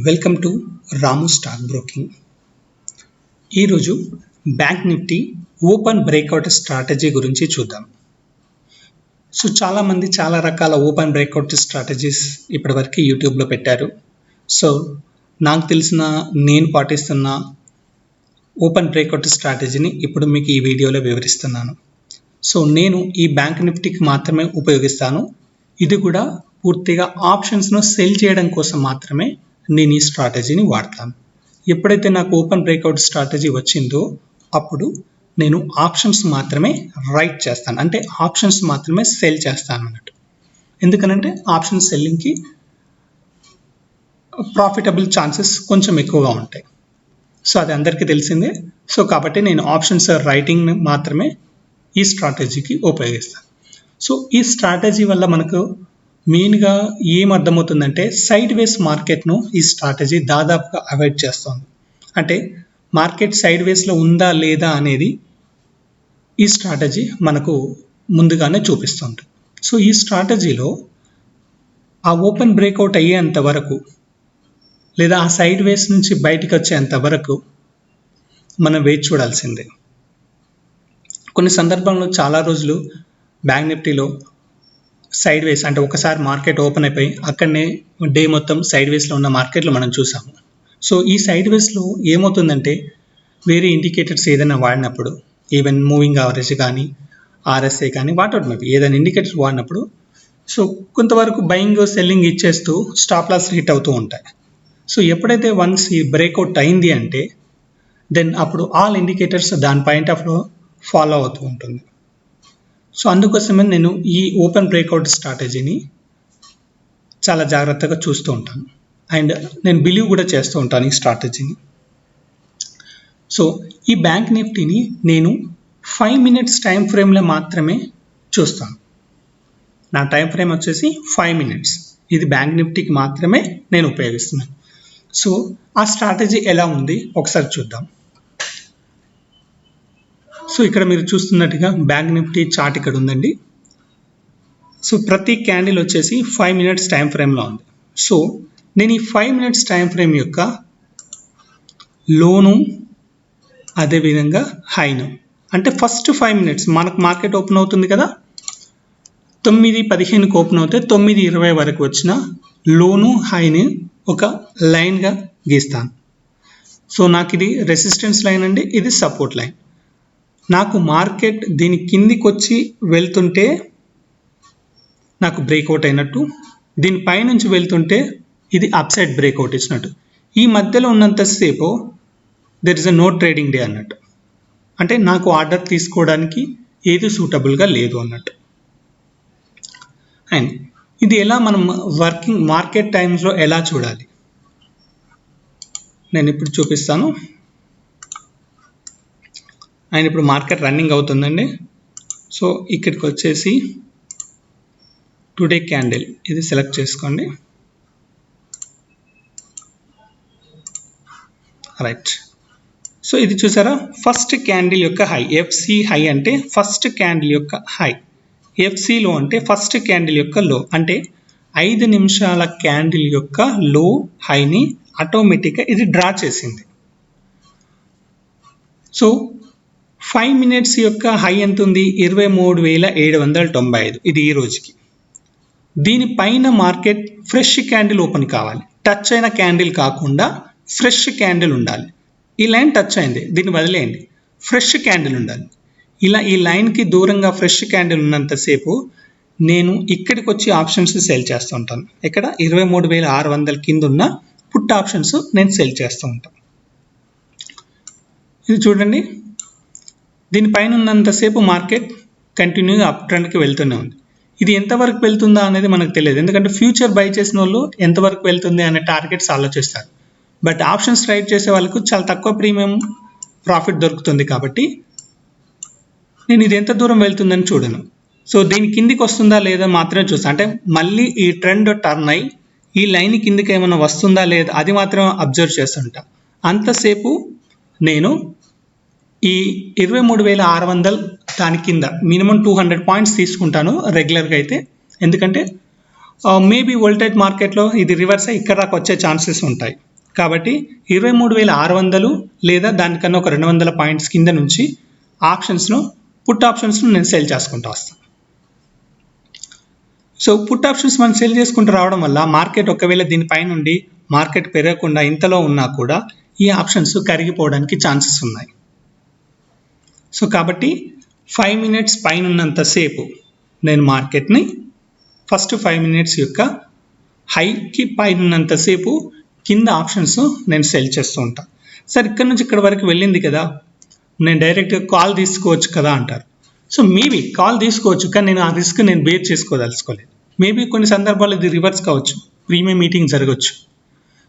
Welcome to Ramu stock broking. ఈరోజు bank Nifty open breakout strategy గురించి చూద్దాం. సో చాలామంది చాలా రకాల ఓపెన్ బ్రేక్అవుట్ స్ట్రాటజీస్ ఇప్పటివరకు యూట్యూబ్లో పెట్టారు. సో నాకు తెలిసిన నేను పాటిస్తున్న ఓపెన్ బ్రేక్అవుట్ స్ట్రాటజీని ఇప్పుడు మీకు ఈ వీడియోలో వివరిస్తున్నాను. సో నేను ఈ బ్యాంక్ నిఫ్టీకి మాత్రమే ఉపయోగిస్తాను. ఇది కూడా పూర్తిగా ఆప్షన్స్ను సెల్ చేయడం కోసం మాత్రమే నేను ఈ స్ట్రాటజీని వాడతాను. ఎప్పుడైతే నాకు ఓపెన్ బ్రేక్అవుట్ స్ట్రాటజీ వచ్చిందో అప్పుడు నేను ఆప్షన్స్ మాత్రమే రైట్ చేస్తాను, అంటే ఆప్షన్స్ మాత్రమే సెల్ చేస్తాను అన్నట్టు. ఎందుకనంటే ఆప్షన్ సెల్లింగ్కి ప్రాఫిటబుల్ ఛాన్సెస్ కొంచెం ఎక్కువగా ఉంటాయి. సో అది అందరికీ తెలిసిందే. సో కాబట్టి నేను ఆప్షన్స్ రైటింగ్ మాత్రమే ఈ స్ట్రాటజీకి ఉపయోగిస్తాను. సో ఈ స్ట్రాటజీ వల్ల మనకు మెయిన్గా ఏం అర్థమవుతుందంటే సైడ్ వేస్ మార్కెట్ను ఈ స్ట్రాటజీ దాదాపుగా అవాయిడ్ చేస్తుంది. అంటే మార్కెట్ సైడ్ వేస్లో ఉందా లేదా అనేది ఈ స్ట్రాటజీ మనకు ముందుగానే చూపిస్తుంది. సో ఈ స్ట్రాటజీలో ఆ ఓపెన్ బ్రేక్అవుట్ అయ్యేంత వరకు లేదా ఆ సైడ్ వేస్ నుంచి బయటికి వచ్చేంత వరకు మనం వేచి చూడాల్సిందే. కొన్ని సందర్భంలో చాలా రోజులు బ్యాంక్ నిఫ్టీలో సైడ్ వేస్, అంటే ఒకసారి మార్కెట్ ఓపెన్ అయిపోయి అక్కడనే డే మొత్తం సైడ్ వేస్లో ఉన్న మార్కెట్లు మనం చూసాము. సో ఈ సైడ్ వేస్లో ఏమవుతుందంటే వేరే ఇండికేటర్స్ ఏదైనా వాడినప్పుడు, ఈవెన్ మూవింగ్ యావరేజ్ కానీ ఆర్ఎస్ఏ కానీ వాట్ మేబీ ఏదైనా ఇండికేటర్స్ వాడినప్పుడు సో కొంతవరకు బయింగ్ సెల్లింగ్ ఇచ్చేస్తూ స్టాప్ లాస్ హిట్ అవుతూ ఉంటాయి. సో ఎప్పుడైతే వన్స్ ఈ బ్రేక్అవుట్ అయింది అంటే దెన్ అప్పుడు ఆల్ ఇండికేటర్స్ దాని పాయింట్ ఆఫ్ లో ఫాలో అవుతూ ఉంటుంది. సో అందుకోసమే నేను ఈ ఓపెన్ బ్రేక్అవుట్ స్ట్రాటజీని చాలా జాగ్రత్తగా చూస్తూ ఉంటాను అండ్ నేను బిలీవ్ కూడా చేస్తూ ఉంటాను ఈ స్ట్రాటజీని. సో ఈ బ్యాంక్ నిఫ్టీని నేను 5 minutes టైం ఫ్రేమ్లో మాత్రమే చూస్తాను. నా టైం ఫ్రేమ్ వచ్చేసి 5 minutes. ఇది బ్యాంక్ నిఫ్టీకి మాత్రమే నేను ఉపయోగిస్తున్నాను. సో ఆ స్ట్రాటజీ ఎలా ఉంది ఒకసారి చూద్దాం. సో ఇక్కడ మీరు చూస్తున్నట్టుగా బ్యాంక్ నిఫ్టీ చార్ట్ ఇక్కడ ఉందండి. సో ప్రతి క్యాండిల్ వచ్చేసి 5 minutes టైం ఫ్రేమ్లో ఉంది. సో నేను ఈ 5 minutes టైం ఫ్రేమ్ యొక్క లోను అదేవిధంగా హైను, అంటే ఫస్ట్ 5 minutes మనకు మార్కెట్ ఓపెన్ అవుతుంది కదా, 9:15కి ఓపెన్ అవుతే 9:20 వరకు వచ్చిన లోను హైని ఒక లైన్గా గీస్తాను. సో నాకు ఇది రెసిస్టెన్స్ లైన్ అండి, ఇది సపోర్ట్ లైన్. నాకు మార్కెట్ దీని కిందికి వచ్చి వెళ్తుంటే నాకు బ్రేక్అవుట్ అయినట్టు, దీని పైనుంచి వెళ్తుంటే ఇది అప్ సైడ్ బ్రేక్అవుట్ ఇచ్చినట్టు. ఈ మధ్యలో ఉన్నంతసేపు there is a no trading day అన్నట్టు, అంటే నాకు ఆర్డర్ తీసుకోవడానికి ఏది సూటబుల్గా లేదు అన్నట్టు. అండ్ ఇది ఎలా మనం వర్కింగ్ మార్కెట్ టైమ్స్లో ఎలా చూడాలి నేను ఇప్పుడు చూపిస్తాను. అండ్ ఇప్పుడు మార్కెట్ రన్నింగ్ అవుతుందండి. సో ఇక్కడికి వచ్చేసి టుడే క్యాండిల్ ఇది సెలెక్ట్ చేసుకోండి. రైట్. సో ఇది చూసారా, ఫస్ట్ క్యాండిల్ యొక్క హై, ఎఫ్సి హై అంటే ఫస్ట్ క్యాండిల్ యొక్క హై, ఎఫ్సిలో అంటే ఫస్ట్ క్యాండిల్ యొక్క లో, అంటే 5 నిమిషాల క్యాండిల్ యొక్క లో హైని ఆటోమేటిక్గా ఇది డ్రా చేసింది. సో 5 minutes యొక్క హై ఎంత ఉంది, 23,795. ఇది ఈ రోజుకి. దీనిపైన మార్కెట్ ఫ్రెష్ క్యాండిల్ ఓపెన్ కావాలి, టచ్ అయిన క్యాండిల్ కాకుండా ఫ్రెష్ క్యాండిల్ ఉండాలి. ఈ లైన్ టచ్ అయింది, దీన్ని వదిలేయండి, ఫ్రెష్ క్యాండిల్ ఉండాలి. ఇలా ఈ లైన్కి దూరంగా ఫ్రెష్ క్యాండిల్ ఉన్నంతసేపు నేను ఇక్కడికి వచ్చి ఆప్షన్స్ సెల్ చేస్తూ ఉంటాను. ఇక్కడ 23,600 కింద ఉన్న పుట్ ఆప్షన్స్ నేను సెల్ చేస్తూ ఉంటాను. ఇది చూడండి, దీనిపైన ఉన్నంతసేపు మార్కెట్ కంటిన్యూగా అప్ ట్రెండ్కి వెళ్తూనే ఉంది. ఇది ఎంతవరకు వెళ్తుందా అనేది మనకు తెలియదు, ఎందుకంటే ఫ్యూచర్ బై చేసిన వాళ్ళు ఎంతవరకు వెళ్తుంది అనే టార్గెట్స్ ఆలోచిస్తారు. బట్ ఆప్షన్స్ ట్రేడ్ చేసే వాళ్ళకు చాలా తక్కువ ప్రీమియం ప్రాఫిట్ దొరుకుతుంది. కాబట్టి నేను ఇది ఎంత దూరం వెళ్తుందని చూడను. సో దీని కిందికి వస్తుందా లేదా మాత్రమే చూస్తాను, అంటే మళ్ళీ ఈ ట్రెండ్ టర్న్ అయ్యి ఈ లైన్ కిందికి ఏమైనా వస్తుందా లేదా అది మాత్రం అబ్జర్వ్ చేస్తుంటా. అంతసేపు నేను ఈ 23,600 దాని కింద మినిమం 200 పాయింట్స్ తీసుకుంటాను రెగ్యులర్గా అయితే, ఎందుకంటే మేబీ వోల్టేజ్ మార్కెట్లో ఇది రివర్స్ అయ్యి ఇక్కడ దాకా వచ్చే ఛాన్సెస్ ఉంటాయి. కాబట్టి 23,600 లేదా దానికన్నా ఒక 200 పాయింట్స్ కింద నుంచి ఆప్షన్స్ను పుట్ ఆప్షన్స్ను నేను సెల్ చేసుకుంటూ వస్తాను. సో పుట్ ఆప్షన్స్ మనం సెల్ చేసుకుంటూ రావడం వల్ల మార్కెట్ ఒకవేళ దీనిపై నుండి మార్కెట్ పెరగకుండా ఇంతలో ఉన్నా కూడా ఈ ఆప్షన్స్ కరిగిపోవడానికి ఛాన్సెస్ ఉన్నాయి. సో కాబట్టి 5 మినిట్స్ పైన ఉన్నంతసేపు నేను మార్కెట్ని ఫస్ట్ 5 మినిట్స్ యొక్క హైకి పైన ఉన్నంతసేపు కింద ఆప్షన్స్ నేను సెల్ చేస్తూ ఉంటాను. సార్ ఇక్కడ నుంచి ఇక్కడ వరకు వెళ్ళింది కదా, నేను డైరెక్ట్గా కాల్ తీసుకోవచ్చు కదా అంటారు. సో మేబీ కాల్ తీసుకోవచ్చు, కానీ నేను ఆ రిస్క్ నేను బేర్ చేసుకోదలుచుకోలేదు. మేబీ కొన్ని సందర్భాల్లో ఇది రివర్స్ కావచ్చు, ప్రీమియం మీటింగ్ జరగవచ్చు.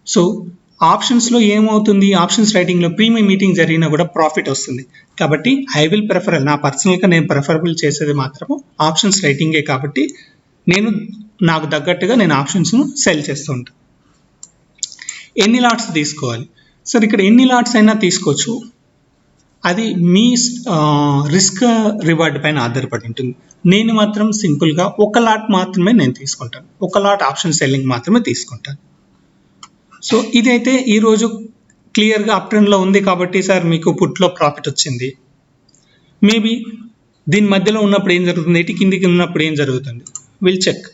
సో ఆప్షన్స్లో ఏమవుతుంది, ఆప్షన్స్ రైటింగ్లో ప్రీమియం మీటింగ్ జరిగినా కూడా ప్రాఫిట్ వస్తుంది. కాబట్టి ఐ విల్ ప్రిఫర్, నా పర్సనల్గా నేను ప్రిఫరబుల్ చేసేది మాత్రము ఆప్షన్స్ రైటింగే. కాబట్టి నేను నాకు తగ్గట్టుగా నేను ఆప్షన్స్ను సెల్ చేస్తూ ఉంటాను. ఎన్ని లాట్స్ తీసుకోవాలి సార్? ఇక్కడ ఎన్ని లాట్స్ అయినా తీసుకోవచ్చు, అది మీ రిస్క్ రివార్డ్ పైన ఆధారపడి ఉంటుంది. నేను మాత్రం సింపుల్గా ఒక లాట్ మాత్రమే నేను తీసుకుంటాను, ఒక లాట్ ఆప్షన్ సెల్లింగ్ మాత్రమే తీసుకుంటాను. సో ఇదైతే ఈరోజు క్లియర్గా అప్ ట్రెండ్లో ఉంది కాబట్టి సార్ మీకు పుట్లో ప్రాఫిట్ వచ్చింది. మేబీ దీని మధ్యలో ఉన్నప్పుడు ఏం జరుగుతుంది, ఇటు కిందికి ఉన్నప్పుడు ఏం జరుగుతుంది, విల్ చెక్.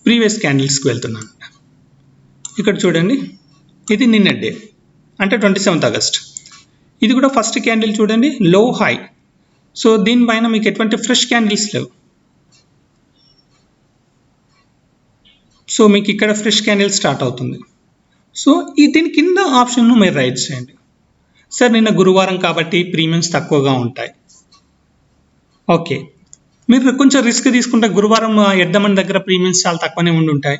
ప్రీవియస్ క్యాండిల్స్కి వెళ్తున్నాను. ఇక్కడ చూడండి, ఇది నిన్నటి డే అంటే 27th ఆగస్ట్. ఇది కూడా ఫస్ట్ క్యాండిల్ చూడండి, లో హై. సో దీనిపైన మీకు ఎటువంటి ఫ్రెష్ క్యాండిల్స్ లేవు. సో మీకు ఇక్కడ ఫ్రెష్ క్యాండిల్ స్టార్ట్ అవుతుంది. సో దీని కింద ఆప్షన్ను మీరు రైట్ చేయండి. సార్ నిన్న గురువారం కాబట్టి ప్రీమియమ్స్ తక్కువగా ఉంటాయి. ఓకే, మీరు కొంచెం రిస్క్ తీసుకుంటే గురువారం ఎడ్డమని దగ్గర ప్రీమియమ్స్ చాలా తక్కువనే ఉండి ఉంటాయి.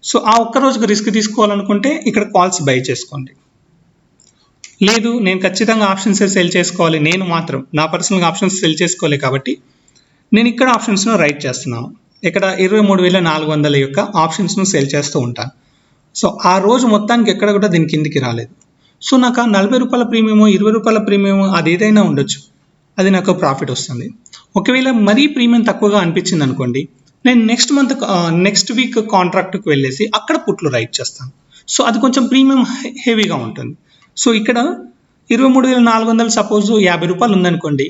సో ఆ ఒక్క రోజుకు రిస్క్ తీసుకోవాలనుకుంటే ఇక్కడ కాల్స్ బై చేసుకోండి. లేదు నేను ఖచ్చితంగా ఆప్షన్స్ సెల్ చేసుకోవాలి, నేను మాత్రం నా పర్సనల్గా ఆప్షన్స్ సెల్ చేసుకోవాలి కాబట్టి నేను ఇక్కడ ఆప్షన్స్ను రైట్ చేస్తున్నాను. ఇక్కడ 23,400 యొక్క ఆప్షన్స్ను సెల్ చేస్తూ ఉంటాను. సో ఆ రోజు మొత్తానికి ఎక్కడ కూడా దీని కిందికి రాలేదు. సో నాకు 40 రూపాయల ప్రీమియము, 20 రూపాయల ప్రీమియము అది ఏదైనా ఉండొచ్చు, అది నాకు ప్రాఫిట్ వస్తుంది. ఒకవేళ మరీ ప్రీమియం తక్కువగా అనిపించింది అనుకోండి, నేను నెక్స్ట్ వీక్ కాంట్రాక్ట్కి వెళ్ళేసి అక్కడ పుట్లు రైట్ చేస్తాను. సో అది కొంచెం ప్రీమియం హెవీగా ఉంటుంది. సో ఇక్కడ 23,400 సపోజ్ 50 రూపాయలు ఉందనుకోండి,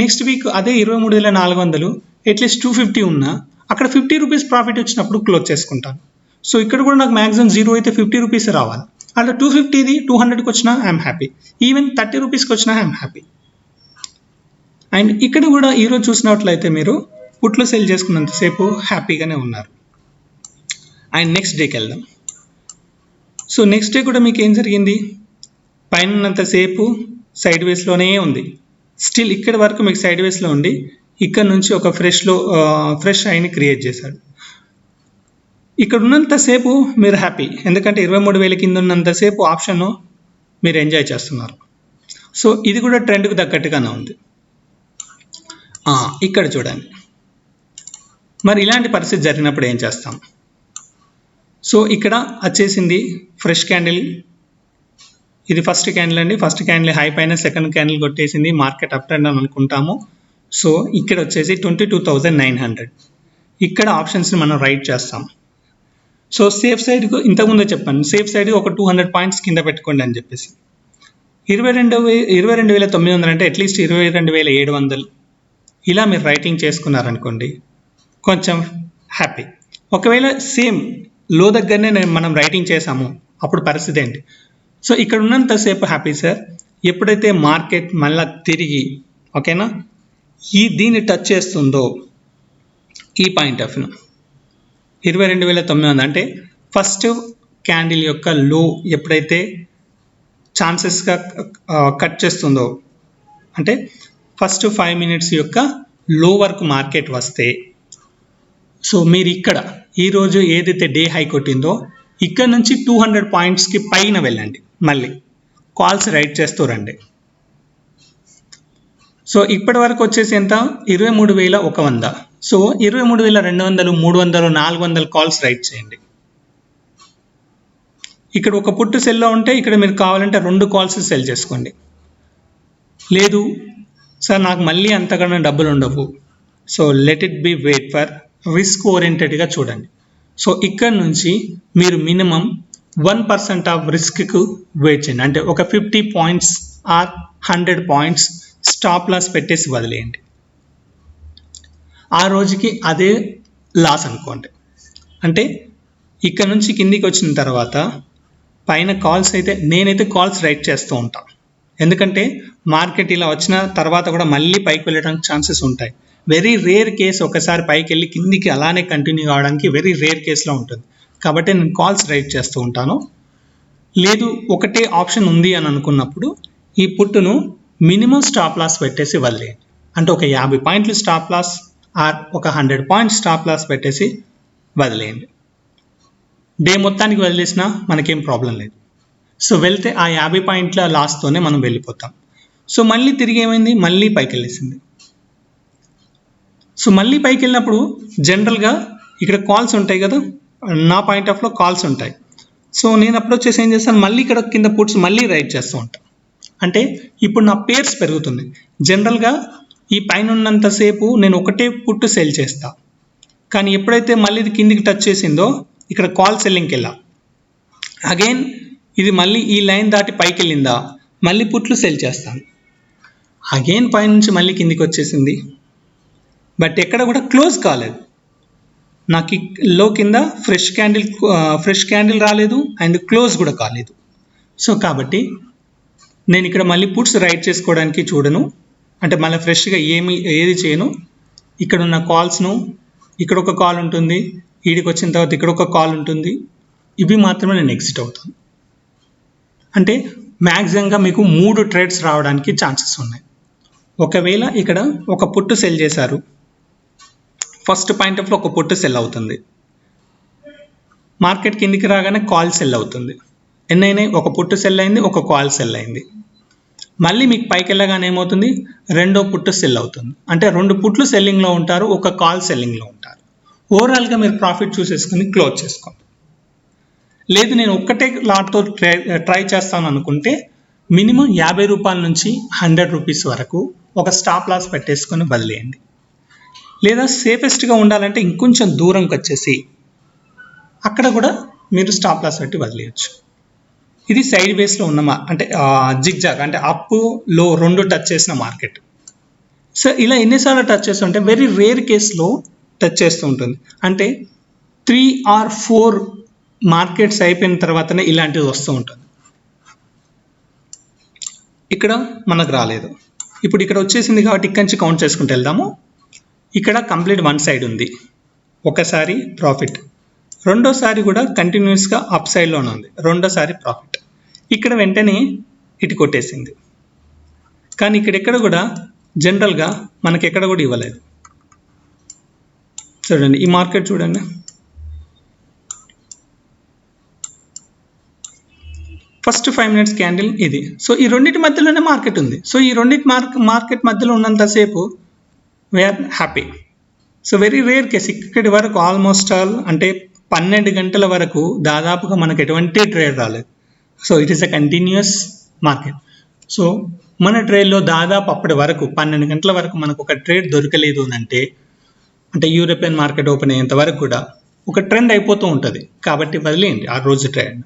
నెక్స్ట్ వీక్ అదే 23,400 అట్లీస్ట్ 250 ఉన్నా అక్కడ 50 రూపీస్ ప్రాఫిట్ వచ్చినప్పుడు క్లోజ్ చేసుకుంటాను. సో ఇక్కడ కూడా నాకు మ్యాక్సిమం 0 అయితే 50 రూపీస్ రావాలి. అలా 250ది 200కి వచ్చినా ఐఎమ్ హ్యాపీ, ఈవెన్ 30 రూపీస్కి వచ్చినా ఐఎమ్ హ్యాపీ. అండ్ ఇక్కడ కూడా ఈరోజు చూసినట్లయితే మీరు పుట్లు సెల్ చేసుకున్నంతసేపు హ్యాపీగానే ఉన్నారు. అండ్ నెక్స్ట్ డేకి వెళ్దాం. సో నెక్స్ట్ డే కూడా మీకు ఏం జరిగింది, పైన ఉన్నంతసేపు సైడ్ వేస్లోనే ఉంది. స్టిల్ ఇక్కడ వరకు మీకు సైడ్ వేస్లో ఉండి ఇక్కడ నుంచి ఒక ఫ్రెష్ హైని క్రియేట్ చేశాడు. ఇక్కడ ఉన్నంతసేపు మీరు హ్యాపీ, ఎందుకంటే 23,000 కింద ఉన్నంతసేపు ఆప్షన్ మీరు ఎంజాయ్ చేస్తున్నారు. సో ఇది కూడా ట్రెండ్కి తగ్గట్టుగానే ఉంది. ఇక్కడ చూడండి, మరి ఇలాంటి పరిస్థితి జరిగినప్పుడు ఏం చేస్తాం? సో ఇక్కడ వచ్చేసింది ఫ్రెష్ క్యాండిల్, ఇది ఫస్ట్ క్యాండిల్ అండి. ఫస్ట్ క్యాండిల్ హై పైన సెకండ్ క్యాండిల్ కొట్టేసింది, మార్కెట్ అప్ ట్రెండ్ అని అనుకుంటాము. సో ఇక్కడ వచ్చేసి 22,900. ఇక్కడ ఆప్షన్స్ని మనం రైట్ చేస్తాం. సో సేఫ్ సైడ్కు ఇంతకుముందే చెప్పాను, సేఫ్ సైడ్ ఒక 200 పాయింట్స్ కింద పెట్టుకోండి అని చెప్పేసి. 22,900 అంటే అట్లీస్ట్ 22,700 ఇలా మీరు రైటింగ్ చేసుకున్నారనుకోండి, కొంచెం హ్యాపీ. ఒకవేళ సేమ్ లో దగ్గరనే మనం రైటింగ్ చేసాము, అప్పుడు పరిస్థితి ఏంటి? సో ఇక్కడ ఉన్నంతసేపు హ్యాపీ సార్. ఎప్పుడైతే మార్కెట్ మళ్ళీ తిరిగి ఓకేనా దీన్ని టచ్ చేస్తుందో, ఈ పాయింట్ ఆఫ్ 22,900 అంటే ఫస్ట్ క్యాండిల్ యొక్క లో ఎప్పుడైతే ఛాన్సెస్గా కట్ చేస్తుందో, అంటే ఫస్ట్ 5 మినిట్స్ యొక్క లో వరకు మార్కెట్ వస్తే, సో మీరు ఇక్కడ ఈరోజు ఏదైతే డే హై కొట్టిందో ఇక్కడ నుంచి 200 పాయింట్స్కి పైన వెళ్ళండి, మళ్ళీ కాల్స్ రైట్ చేస్తూ రండి. సో ఇప్పటి వరకు వచ్చేసి ఎంత, 23,100. సో 23,200, 300, 400 కాల్స్ రైట్ చేయండి. ఇక్కడ ఒక పుట్టు సెల్లో ఉంటే ఇక్కడ మీరు కావాలంటే 2 కాల్స్ సెల్ చేసుకోండి. లేదు సార్ నాకు మళ్ళీ అంతకన్నా డబ్బులు ఉండవు. So let it be weight for risk ఓరియంటెడ్గా చూడండి. సో ఇక్కడ నుంచి మీరు మినిమం 1% ఆఫ్ రిస్క్కు వెయిట్ చేయండి. అంటే ఒక 50 points or 100 points stop loss పెట్టేసి వదిలేయండి. ఆ రోజుకి అదే లాస్ అనుకోండి. అంటే ఇక్కడ నుంచి కిందికి వచ్చిన తర్వాత పైన కాల్స్ అయితే నేనైతే కాల్స్ రైట్ చేస్తూ ఉంటాను. ఎందుకంటే మార్కెట్ ఇలా వచ్చిన తర్వాత కూడా మళ్ళీ పైకి వెళ్ళడానికి ఛాన్సెస్ ఉంటాయి. వెరీ రేర్ కేసు ఒకసారి పైకి వెళ్ళి కిందికి అలానే కంటిన్యూ కావడానికి వెరీ రేర్ కేసులో ఉంటుంది. కాబట్టి నేను కాల్స్ రైట్ చేస్తూ ఉంటాను. లేదు ఒకటే ఆప్షన్ ఉంది అని అనుకున్నప్పుడు ఈ పుట్టును మినిమం స్టాప్ లాస్ పెట్టేసి వదిలేయండి. అంటే ఒక 50 పాయింట్లు స్టాప్ లాస్ ఆర్ ఒక 100 పాయింట్స్ స్టాప్ లాస్ పెట్టేసి వదిలేయండి. డే మొత్తానికి వదిలేసినా మనకేం ప్రాబ్లం లేదు. సో వెళ్తే ఆ 50 పాయింట్ల లాస్తోనే మనం వెళ్ళిపోతాం. సో మళ్ళీ తిరిగి ఏమైంది, మళ్ళీ పైకి వెళ్ళేసింది. సో మళ్ళీ పైకి వెళ్ళినప్పుడు జనరల్గా ఇక్కడ కాల్స్ ఉంటాయి కదా, నా పాయింట్ ఆఫ్లో కాల్స్ ఉంటాయి. సో నేను అప్పుడు వచ్చేసి ఏం చేస్తాను, మళ్ళీ ఇక్కడ కింద పుట్స్ మళ్ళీ రైట్ చేస్తూ ఉంటాను. అంటే ఇప్పుడు నా పేర్స్ పెరుగుతుంది. జనరల్గా ఈ పైన ఉన్నంతసేపు నేను ఒకటే పుట్టు సెల్ చేస్తా. కానీ ఎప్పుడైతే మళ్ళీ ఇది కిందికి టచ్ చేసిందో ఇక్కడ కాల్ సెల్లింగ్కి వెళ్ళా. అగైన్ ఇది మళ్ళీ ఈ లైన్ దాటి పైకి వెళ్ళిందా మళ్ళీ పుట్లు సెల్ చేస్తాను. అగైన్ పైనుంచి మళ్ళీ కిందికి వచ్చేసింది. బట్ ఎక్కడ కూడా క్లోజ్ కాలేదు. నాకు లో కింద ఫ్రెష్ క్యాండిల్ రాలేదు అండ్ క్లోజ్ కూడా కాలేదు. సో కాబట్టి నేను ఇక్కడ మళ్ళీ పుట్స్ రైట్ చేసుకోవడానికి చూడను. అంటే మళ్ళీ ఫ్రెష్గా ఏది చేయను. ఇక్కడ ఉన్న కాల్స్ను, ఇక్కడ ఒక కాల్ ఉంటుంది, ఈడికి వచ్చిన తర్వాత ఇక్కడ ఒక కాల్ ఉంటుంది, ఇవి మాత్రమే నేను ఎగ్జిట్ అవుతాను. అంటే మ్యాక్సిమంగా మీకు 3 ట్రేడ్స్ రావడానికి ఛాన్సెస్ ఉన్నాయి. ఒకవేళ ఇక్కడ ఒక పుట్టు సెల్ చేశారు, ఫస్ట్ పాయింట్ ఆఫ్లో ఒక పుట్టు సెల్ అవుతుంది, మార్కెట్ కిందికి రాగానే కాల్ సెల్ అవుతుంది. ఎన్నైనా ఒక పుట్టు సెల్ అయింది, ఒక కాల్ సెల్ అయింది. మళ్ళీ మీకు పైకి వెళ్ళగానే ఏమవుతుంది, రెండో పుట్టు సెల్ అవుతుంది. అంటే 2 పుట్లు సెల్లింగ్లో ఉంటారు, ఒక కాల్ సెల్లింగ్లో ఉంటారు. ఓవరాల్గా మీరు ప్రాఫిట్ చూసేసుకుని క్లోజ్ చేసుకోండి. లేదు నేను ఒక్కటే లాట్తో ట్రై చేస్తాను అనుకుంటే మినిమం 50 రూపాయల నుంచి 100 రూపీస్ వరకు ఒక స్టాప్ లాస్ పెట్టేసుకొని వదిలేయండి. లేదా సేఫెస్ట్గా ఉండాలంటే ఇంకొంచెం దూరంకి వచ్చేసి అక్కడ కూడా మీరు స్టాప్ లాస్ పెట్టి వదిలేయచ్చు. ఇది సైడ్ వేస్లో ఉన్న అంటే జిగ్జాగ్, అంటే అప్ లో 2 టచ్ చేసిన మార్కెట్. సో ఇలా ఎన్నిసార్లు టచ్ చేస్తుంటే వెరీ రేర్ కేసులో టచ్ చేస్తూ ఉంటుంది. అంటే 3 or 4 మార్కెట్స్ అయిపోయిన తర్వాతనే ఇలాంటివి వస్తూ ఉంటుంది. ఇక్కడ మనకు రాలేదు. ఇప్పుడు ఇక్కడ వచ్చేసింది కాబట్టి ఇక్కడి నుంచి కౌంట్ చేసుకుంటూ వెళ్దాము. ఇక్కడ కంప్లీట్ 1 సైడ్ ఉంది, ఒకసారి ప్రాఫిట్, రెండోసారి కూడా కంటిన్యూస్గా అప్ సైడ్లోనే ఉంది, రెండోసారి ప్రాఫిట్. ఇక్కడ వెంటనే ఇటు కొట్టేసింది. కానీ ఇక్కడ కూడా జనరల్గా మనకి ఎక్కడ కూడా ఇవ్వలేదు. చూడండి ఈ మార్కెట్ చూడండి, ఫస్ట్ 5 minutes క్యాండిల్ ఇది. సో ఈ రెండింటి మధ్యలోనే మార్కెట్ ఉంది. సో ఈ రెండింటి మార్కెట్ మధ్యలో ఉన్నంతసేపు we are happy. So very rare case ఇక్కడి వరకు ఆల్మోస్ట్ ఆల్ అంటే 12 గంటల వరకు దాదాపుగా మనకు ఎటువంటి ట్రేడ్ రాలేదు. So it is a continuous market. So మన ట్రేడ్లో దాదాపు అప్పటి వరకు 12 గంటల వరకు మనకు ఒక ట్రేడ్ దొరకలేదు అంటే యూరోపియన్ మార్కెట్ ఓపెన్ అయ్యేంత వరకు కూడా ఒక ట్రెండ్ అయిపోతూ ఉంటుంది. కాబట్టి వదిలేయండి ఆ రోజు ట్రేడ్.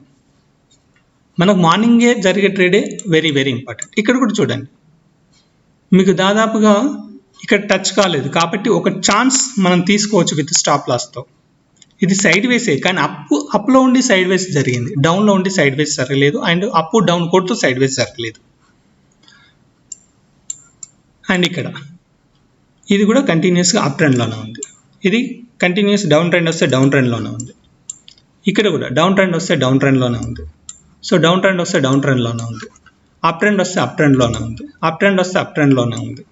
మనకు మార్నింగే జరిగే ట్రేడే వెరీ వెరీ ఇంపార్టెంట్. ఇక్కడ కూడా చూడండి మీకు దాదాపుగా ఇక్కడ టచ్ కాలేదు కాబట్టి ఒక ఛాన్స్ మనం తీసుకోవచ్చు విత్ స్టాప్ లాస్తో. ఇది సైడ్ వేసే, కానీ అప్లో ఉండి సైడ్ వేస్ జరిగింది, డౌన్లో ఉండి సైడ్ వేస్ జరగలేదు, అండ్ అప్ డౌన్ కొడుతూ సైడ్ వేస్ జరగలేదు. అండ్ ఇక్కడ ఇది కూడా కంటిన్యూస్గా అప్ ట్రెండ్లోనే ఉంది. ఇది కంటిన్యూస్ డౌన్ ట్రెండ్ వస్తే డౌన్ ట్రెండ్లోనే ఉంది. ఇక్కడ కూడా డౌన్ ట్రెండ్ వస్తే డౌన్ ట్రెండ్లోనే ఉంది. సో డౌన్ ట్రెండ్ వస్తే డౌన్ ట్రెండ్లోనే ఉంది, అప్ ట్రెండ్ వస్తే అప్ ట్రెండ్లోనే ఉంది, అప్ ట్రెండ్ వస్తే అప్ ట్రెండ్లోనే ఉంది.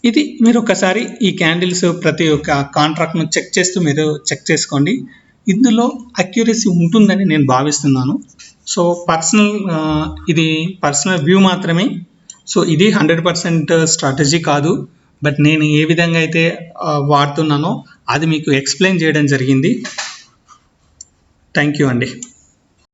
ఇది మీరు ఒకసారి ఈ క్యాండిల్స్ ప్రతి ఒక్క కాంట్రాక్ట్ను మీరు చెక్ చేసుకోండి. ఇందులో అక్యురసీ ఉంటుందని నేను భావిస్తున్నాను. సో ఇది పర్సనల్ వ్యూ మాత్రమే. సో ఇది 100% స్ట్రాటజీ కాదు. బట్ నేను ఏ విధంగా అయితే వాడుతున్నానో అది మీకు ఎక్స్ప్లెయిన్ చేయడం జరిగింది. థ్యాంక్ యూ అండి.